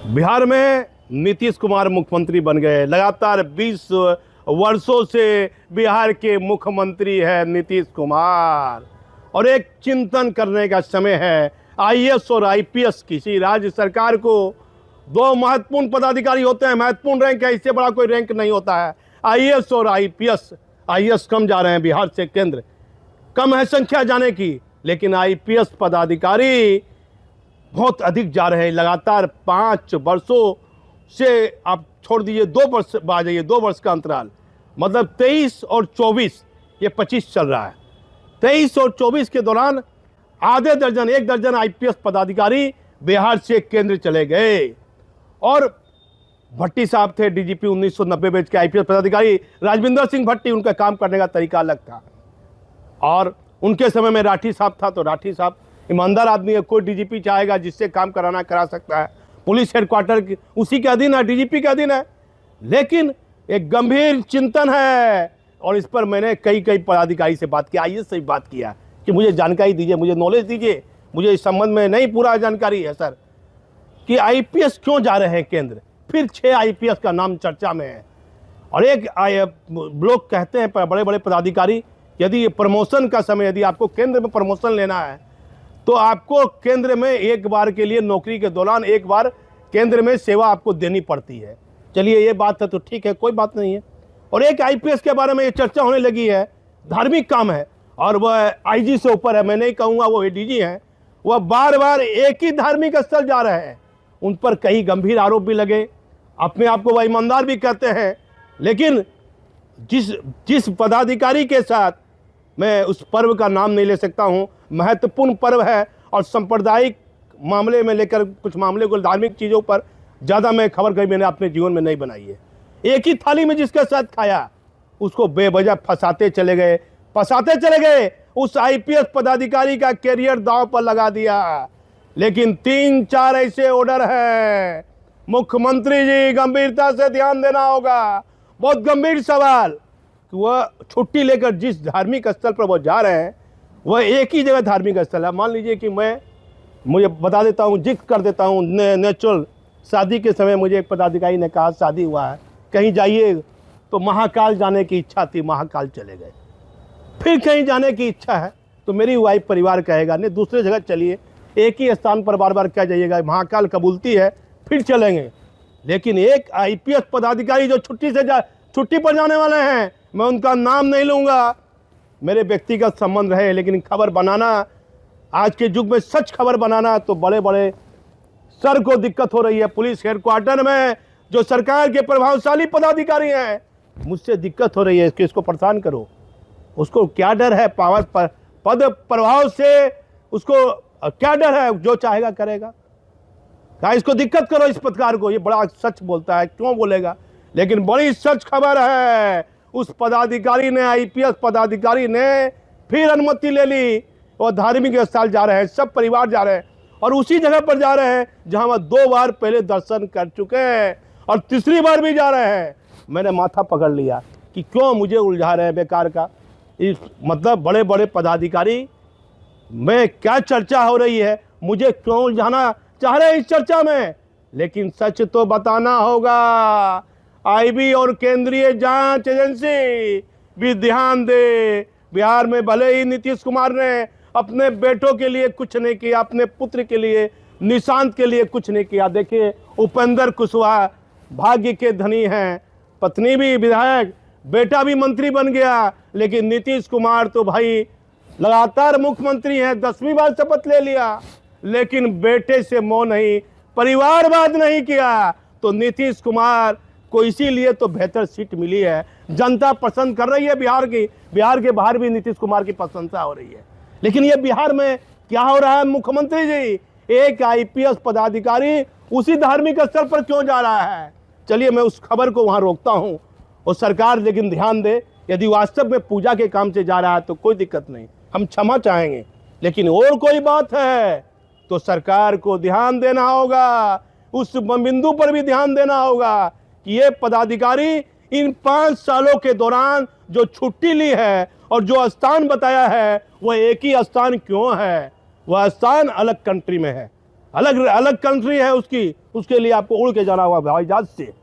बिहार में नीतीश कुमार मुख्यमंत्री बन गए। लगातार 20 वर्षों से बिहार के मुख्यमंत्री है नीतीश कुमार और एक चिंतन करने का समय है। आईएएस और आईपीएस, किसी राज्य सरकार को दो महत्वपूर्ण पदाधिकारी होते हैं। महत्वपूर्ण रैंक है, इससे बड़ा कोई रैंक नहीं होता है। आईएएस और आईपीएस। आईएएस कम जा रहे हैं बिहार से, केंद्र कम है संख्या जाने की, लेकिन आईपीएस पदाधिकारी बहुत अधिक जा रहे हैं। लगातार 5 वर्षों से, आप छोड़ दीजिए 2 वर्ष आ जाइए, 2 वर्ष का अंतराल, मतलब 23 और 24, ये 25 चल रहा है। 23 और 24 के दौरान आधे दर्जन, 1 दर्जन आईपीएस पदाधिकारी बिहार से केंद्र चले गए। और भट्टी साहब थे डीजीपी 1990 बैच के आईपीएस पदाधिकारी, राजविंदर सिंह भट्टी, उनका काम करने का तरीका अलग था। और उनके समय में राठी साहब था, तो राठी साहब ईमानदार आदमी है, कोई डीजीपी चाहेगा जिससे काम कराना करा सकता है। पुलिस हेडक्वार्टर उसी के अधीन है, डीजीपी के अधीन है। लेकिन एक गंभीर चिंतन है और इस पर मैंने कई पदाधिकारी से बात किया, आईएएस से भी बात किया कि मुझे जानकारी दीजिए, मुझे नॉलेज दीजिए, मुझे इस संबंध में नहीं पूरा जानकारी है सर कि आईपीएस क्यों जा रहे हैं केंद्र। फिर 6 आईपीएस का नाम चर्चा में है। और एक लोग कहते हैं, बड़े बड़े पदाधिकारी, यदि ये प्रमोशन का समय, यदि आपको केंद्र में प्रमोशन लेना है तो आपको केंद्र में एक बार के लिए, नौकरी के दौरान एक बार केंद्र में सेवा आपको देनी पड़ती है। चलिए ये बात है तो ठीक है, कोई बात नहीं है। और एक आईपीएस के बारे में ये चर्चा होने लगी है, धार्मिक काम है और वह आईजी से ऊपर है, मैं नहीं कहूँगा वो एडीजी हैं, वह बार बार एक ही धार्मिक स्थल जा रहे हैं। उन पर कई गंभीर आरोप भी लगे, अपने आप को वह ईमानदार भी कहते हैं। लेकिन जिस पदाधिकारी के साथ, मैं उस पर्व का नाम नहीं ले सकता हूं, महत्वपूर्ण पर्व है और सांप्रदायिक मामले में लेकर कुछ मामले को, धार्मिक चीज़ों पर ज़्यादा मैं खबर कभी मैंने अपने जीवन में नहीं बनाई है। एक ही थाली में जिसके साथ खाया उसको बेवजह फंसाते चले गए। उस आईपीएस पदाधिकारी का कैरियर दांव पर लगा दिया। लेकिन 3-4 ऐसे ऑर्डर हैं, मुख्यमंत्री जी गंभीरता से ध्यान देना होगा। बहुत गंभीर सवाल कि वह छुट्टी लेकर जिस धार्मिक स्थल पर वो जा रहे हैं वह एक ही जगह धार्मिक स्थल है। मान लीजिए कि मुझे बता देता हूँ, जिक्र कर देता हूँ नेचुरल। शादी के समय मुझे एक पदाधिकारी ने कहा शादी हुआ है, कहीं जाइए, तो महाकाल जाने की इच्छा थी, महाकाल चले गए। फिर कहीं जाने की इच्छा है तो मेरी वाइफ परिवार कहेगा नहीं दूसरे जगह चलिए, एक ही स्थान पर बार बार क्या जाइएगा, महाकाल कबूलती है, फिर चलेंगे। लेकिन एक आईपीएस पदाधिकारी जो छुट्टी पर जाने वाले हैं, मैं उनका नाम नहीं लूँगा, मेरे व्यक्तिगत संबंध रहे, लेकिन खबर बनाना आज के युग में, सच खबर बनाना तो बड़े बड़े सर को दिक्कत हो रही है। पुलिस हेडक्वार्टर में जो सरकार के प्रभावशाली पदाधिकारी हैं, मुझसे दिक्कत हो रही है कि इसको परेशान करो। उसको क्या डर है पद प्रभाव से, उसको क्या डर है, जो चाहेगा करेगा। क्या इसको दिक्कत करो इस पत्रकार को, ये बड़ा सच बोलता है, क्यों बोलेगा। लेकिन बड़ी सच खबर है, उस पदाधिकारी ने, आईपीएस पदाधिकारी ने फिर अनुमति ले ली और धार्मिक स्थल जा रहे हैं, सब परिवार जा रहे हैं और उसी जगह पर जा रहे हैं जहां वह 2 बार पहले दर्शन कर चुके हैं और तीसरी बार भी जा रहे हैं। मैंने माथा पकड़ लिया कि क्यों मुझे उलझा रहे हैं बेकार का। इस मतलब बड़े बड़े पदाधिकारी में क्या चर्चा हो रही है, मुझे क्यों उलझाना चाह रहे हैं इस चर्चा में। लेकिन सच तो बताना होगा। आईबी और केंद्रीय जांच एजेंसी भी ध्यान दे। बिहार में भले ही नीतीश कुमार ने अपने बेटों के लिए कुछ नहीं किया, अपने पुत्र के लिए, निशांत के लिए कुछ नहीं किया। देखिए उपेंद्र कुशवाहा भाग्य के धनी हैं, पत्नी भी विधायक, बेटा भी मंत्री बन गया। लेकिन नीतीश कुमार तो भाई लगातार मुख्यमंत्री हैं, 10वीं बार शपथ ले लिया, लेकिन बेटे से मोह नहीं, परिवारवाद नहीं किया। तो नीतीश कुमार को इसीलिए तो बेहतर सीट मिली है, जनता पसंद कर रही है बिहार के बाहर भी नीतीश कुमार की प्रशंसा हो रही है। लेकिन ये बिहार में क्या हो रहा है मुख्यमंत्री जी, एक आईपीएस पदाधिकारी उसी धार्मिक स्थल पर क्यों जा रहा है। चलिए मैं उस खबर को वहां रोकता हूं और सरकार लेकिन ध्यान दे, यदि वास्तव में पूजा के काम से जा रहा है तो कोई दिक्कत नहीं, हम क्षमा चाहेंगे। लेकिन और कोई बात है तो सरकार को ध्यान देना होगा, उस बिंदु पर भी ध्यान देना होगा कि ये पदाधिकारी इन 5 सालों के दौरान जो छुट्टी ली है और जो स्थान बताया है वह एक ही स्थान क्यों है, वह स्थान अलग कंट्री में है। अलग अलग कंट्री है उसकी, उसके लिए आपको उड़ के जाना होगा हवाई जहाज से।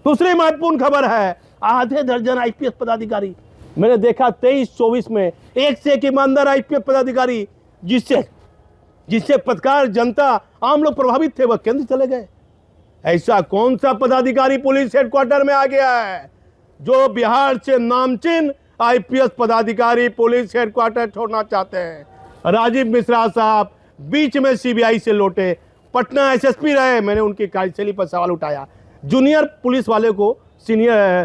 दूसरी महत्वपूर्ण खबर है, आधे दर्जन आईपीएस पदाधिकारी मैंने देखा 23-24 में, एक से एक ईमानदार आईपीएस पदाधिकारी जिससे पत्रकार, जनता, आम लोग प्रभावित थे, वह केंद्र चले गए। ऐसा कौन सा पदाधिकारी पुलिस हेडक्वार्टर में आ गया है जो बिहार से नामचीन आईपीएस पदाधिकारी पुलिस हेडक्वार्टर छोड़ना चाहते हैं? राजीव मिश्रा साहब बीच में सीबीआई से लौटे, पटना एसएसपी रहे, मैंने उनकी कार्यशैली पर सवाल उठाया। जूनियर पुलिस वाले को सीनियर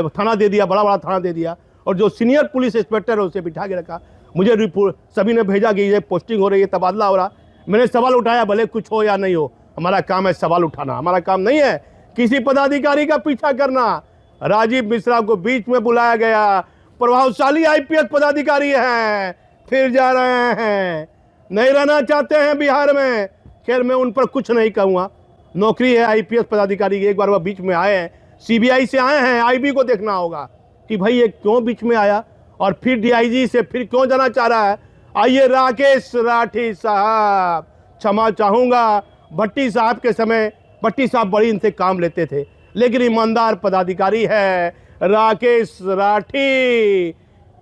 थाना दे दिया, बड़ा बड़ा थाना दे दिया, और जो सीनियर पुलिस इंस्पेक्टर है उसे बिठा के रखा। मुझे रिपोर्ट सभी ने भेजा कि ये पोस्टिंग हो रही है, तबादला हो रहा। मैंने सवाल उठाया, भले कुछ हो या नहीं हो, हमारा काम है सवाल उठाना, हमारा काम नहीं है किसी पदाधिकारी का पीछा करना। राजीव मिश्रा को बीच में बुलाया गया, प्रभावशाली आईपीएस पदाधिकारी हैं, फिर जा रहे हैं, नहीं रहना चाहते हैं बिहार में। खैर मैं उन पर कुछ नहीं कहूँगा, नौकरी है आईपीएस पदाधिकारी की। एक बार वह बीच में आए हैं, सीबीआई से आए हैं, आईबी को देखना होगा कि भाई ये क्यों बीच में आया, और फिर डीआईजी से फिर क्यों जाना चाह रहा है। आइए राकेश राठी साहब, क्षमा चाहूँगा, भट्टी साहब के समय भट्टी साहब बड़ी इनसे काम लेते थे, लेकिन ईमानदार पदाधिकारी है राकेश राठी,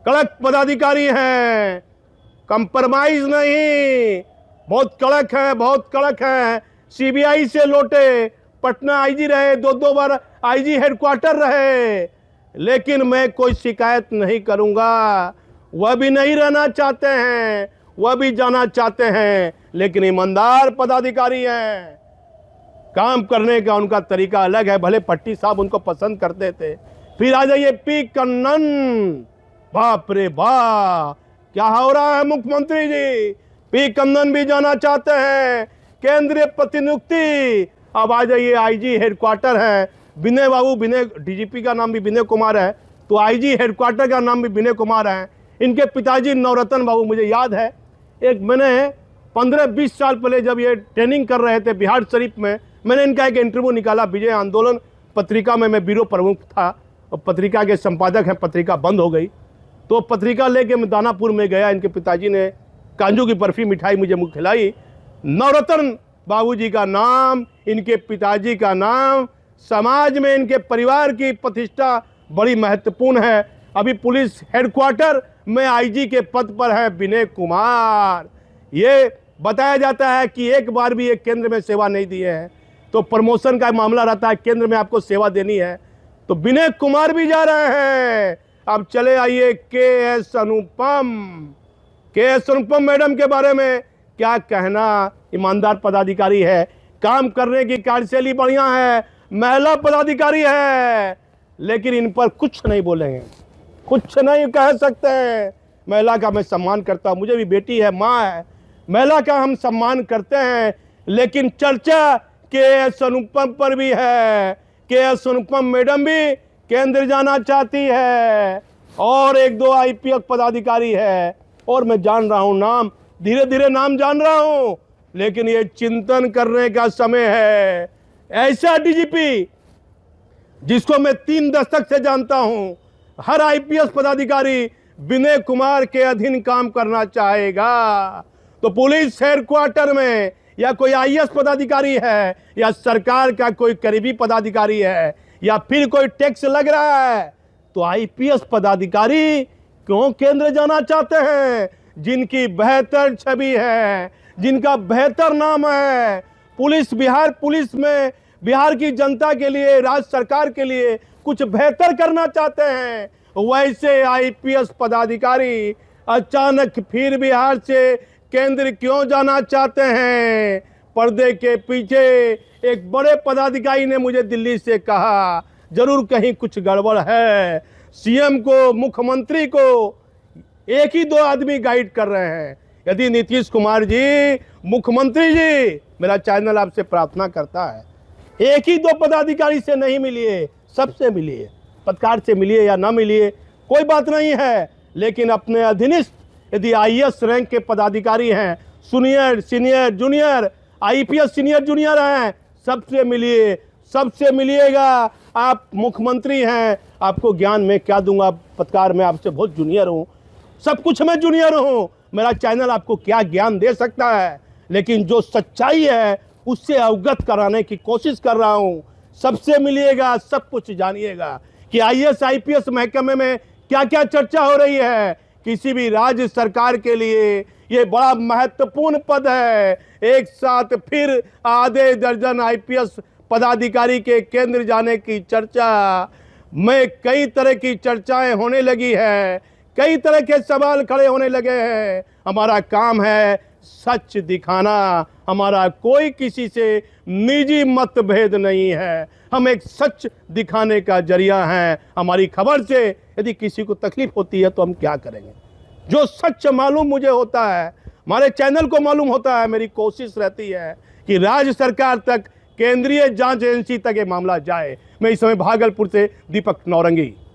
कड़क पदाधिकारी हैं, कंप्रोमाइज नहीं, बहुत कड़क है, बहुत कड़क है। सीबीआई से लौटे, पटना आईजी रहे, 2 बार आईजी हेडक्वार्टर रहे, लेकिन मैं कोई शिकायत नहीं करूंगा। वह भी नहीं रहना चाहते हैं, वह भी जाना चाहते हैं, लेकिन ईमानदार पदाधिकारी हैं, काम करने का उनका तरीका अलग है। भले पट्टी साहब उनको पसंद करते थे। फिर आ जाइए पी कन्नन, बाप रे बाप क्या हो रहा है मुख्यमंत्री जी, पी कन्नन भी जाना चाहते हैं, केंद्रीय प्रतिनियुक्ति। अब आ जाइए आईजी हेडक्वार्टर है विनय बाबू, विनय डीजीपी का नाम भी विनय कुमार है, तो आईजी हेडक्वार्टर का नाम भी विनय कुमार है। इनके पिताजी नवरत्न बाबू, मुझे याद है एक मैंने 15-20 साल पहले जब ये ट्रेनिंग कर रहे थे बिहार शरीफ में, मैंने इनका एक इंटरव्यू निकाला। विजय आंदोलन पत्रिका में मैं ब्यूरो प्रमुख था, और पत्रिका के संपादक हैं, पत्रिका बंद हो गई, तो पत्रिका लेके मैं दानापुर में गया। इनके पिताजी ने कांजू की बर्फी मिठाई मुझे मुँह खिलाई। नवरत्न बाबूजी का नाम, इनके पिताजी का नाम, समाज में इनके परिवार की प्रतिष्ठा बड़ी महत्वपूर्ण है। अभी पुलिस हेडक्वार्टर में आईजी के पद पर है विनय कुमार। ये बताया जाता है कि एक बार भी एक केंद्र में सेवा नहीं दी है, तो प्रमोशन का मामला रहता है, केंद्र में आपको सेवा देनी है, तो विनय कुमार भी जा रहे हैं। अब चले आइए के.एस. अनुपम मैडम के बारे में क्या कहना। ईमानदार पदाधिकारी है, काम करने की कार्यशैली बढ़िया है, महिला पदाधिकारी है, लेकिन इन पर कुछ नहीं बोलेंगे, कुछ नहीं कह सकते हैं। महिला का मैं सम्मान करता हूँ, मुझे भी बेटी है, माँ है, महिला का हम सम्मान करते हैं, लेकिन चर्चा के.एस. अनुपम पर भी है। के.एस. अनुपम मैडम भी केंद्र जाना चाहती है, और 1-2 आईपीएस पदाधिकारी है, और मैं जान रहा हूँ नाम, धीरे धीरे नाम जान रहा हूँ, लेकिन ये चिंतन करने का समय है। ऐसा डीजीपी जिसको मैं 3 दशक से जानता हूं, हर आईपीएस पदाधिकारी विनय कुमार के अधीन काम करना चाहेगा। तो पुलिस हेडक्वार्टर में या कोई आईएएस पदाधिकारी है, या सरकार का कोई करीबी पदाधिकारी है, या फिर कोई टैक्स लग रहा है, तो आईपीएस पदाधिकारी क्यों केंद्र जाना चाहते हैं? जिनकी बेहतर छवि है, जिनका बेहतर नाम है, पुलिस, बिहार पुलिस में बिहार की जनता के लिए, राज्य सरकार के लिए कुछ बेहतर करना चाहते हैं, वैसे आईपीएस पदाधिकारी अचानक फिर बिहार से केंद्र क्यों जाना चाहते हैं? पर्दे के पीछे एक बड़े पदाधिकारी ने मुझे दिल्ली से कहा, जरूर कहीं कुछ गड़बड़ है। सीएम को, मुख्यमंत्री को एक ही 2 आदमी गाइड कर रहे हैं। यदि नीतीश कुमार जी, मुख्यमंत्री जी, मेरा चैनल आपसे प्रार्थना करता है, एक ही 2 पदाधिकारी से नहीं मिलिए, सबसे मिलिए। पत्रकार से मिलिए या ना मिलिए कोई बात नहीं है, लेकिन अपने अधीनस्थ यदि आईएएस रैंक के पदाधिकारी हैं, senior, junior, IPS senior junior हैं, सबसे मिलिए, सबसे मिलिएगा। आप मुख्यमंत्री हैं, आपको ज्ञान में क्या दूंगा? पत्रकार में आपसे बहुत जूनियर हूँ, सब कुछ मैं जूनियर हूँ, मेरा चैनल आपको क्या ज्ञान दे सकता है? लेकिन जो सच्चाई है उससे अवगत कराने की कोशिश कर रहा हूं। सबसे मिलिएगा, सब कुछ जानिएगा कि आईएएस आईपीएस महकमे में क्या क्या चर्चा हो रही है। किसी भी राज्य सरकार के लिए ये बड़ा महत्वपूर्ण पद है। एक साथ फिर आधे दर्जन आईपीएस पदाधिकारी के केंद्र जाने की चर्चा में कई तरह की चर्चाएं होने लगी है, कई तरह के सवाल खड़े होने लगे हैं। हमारा काम है सच दिखाना, हमारा कोई किसी से निजी मतभेद नहीं है, हम एक सच दिखाने का जरिया हैं। हमारी खबर से यदि किसी को तकलीफ होती है तो हम क्या करेंगे? जो सच मालूम मुझे होता है, हमारे चैनल को मालूम होता है, मेरी कोशिश रहती है कि राज्य सरकार तक, केंद्रीय जांच एजेंसी तक ये मामला जाए। मैं इस समय भागलपुर से दीपक नौरंगी।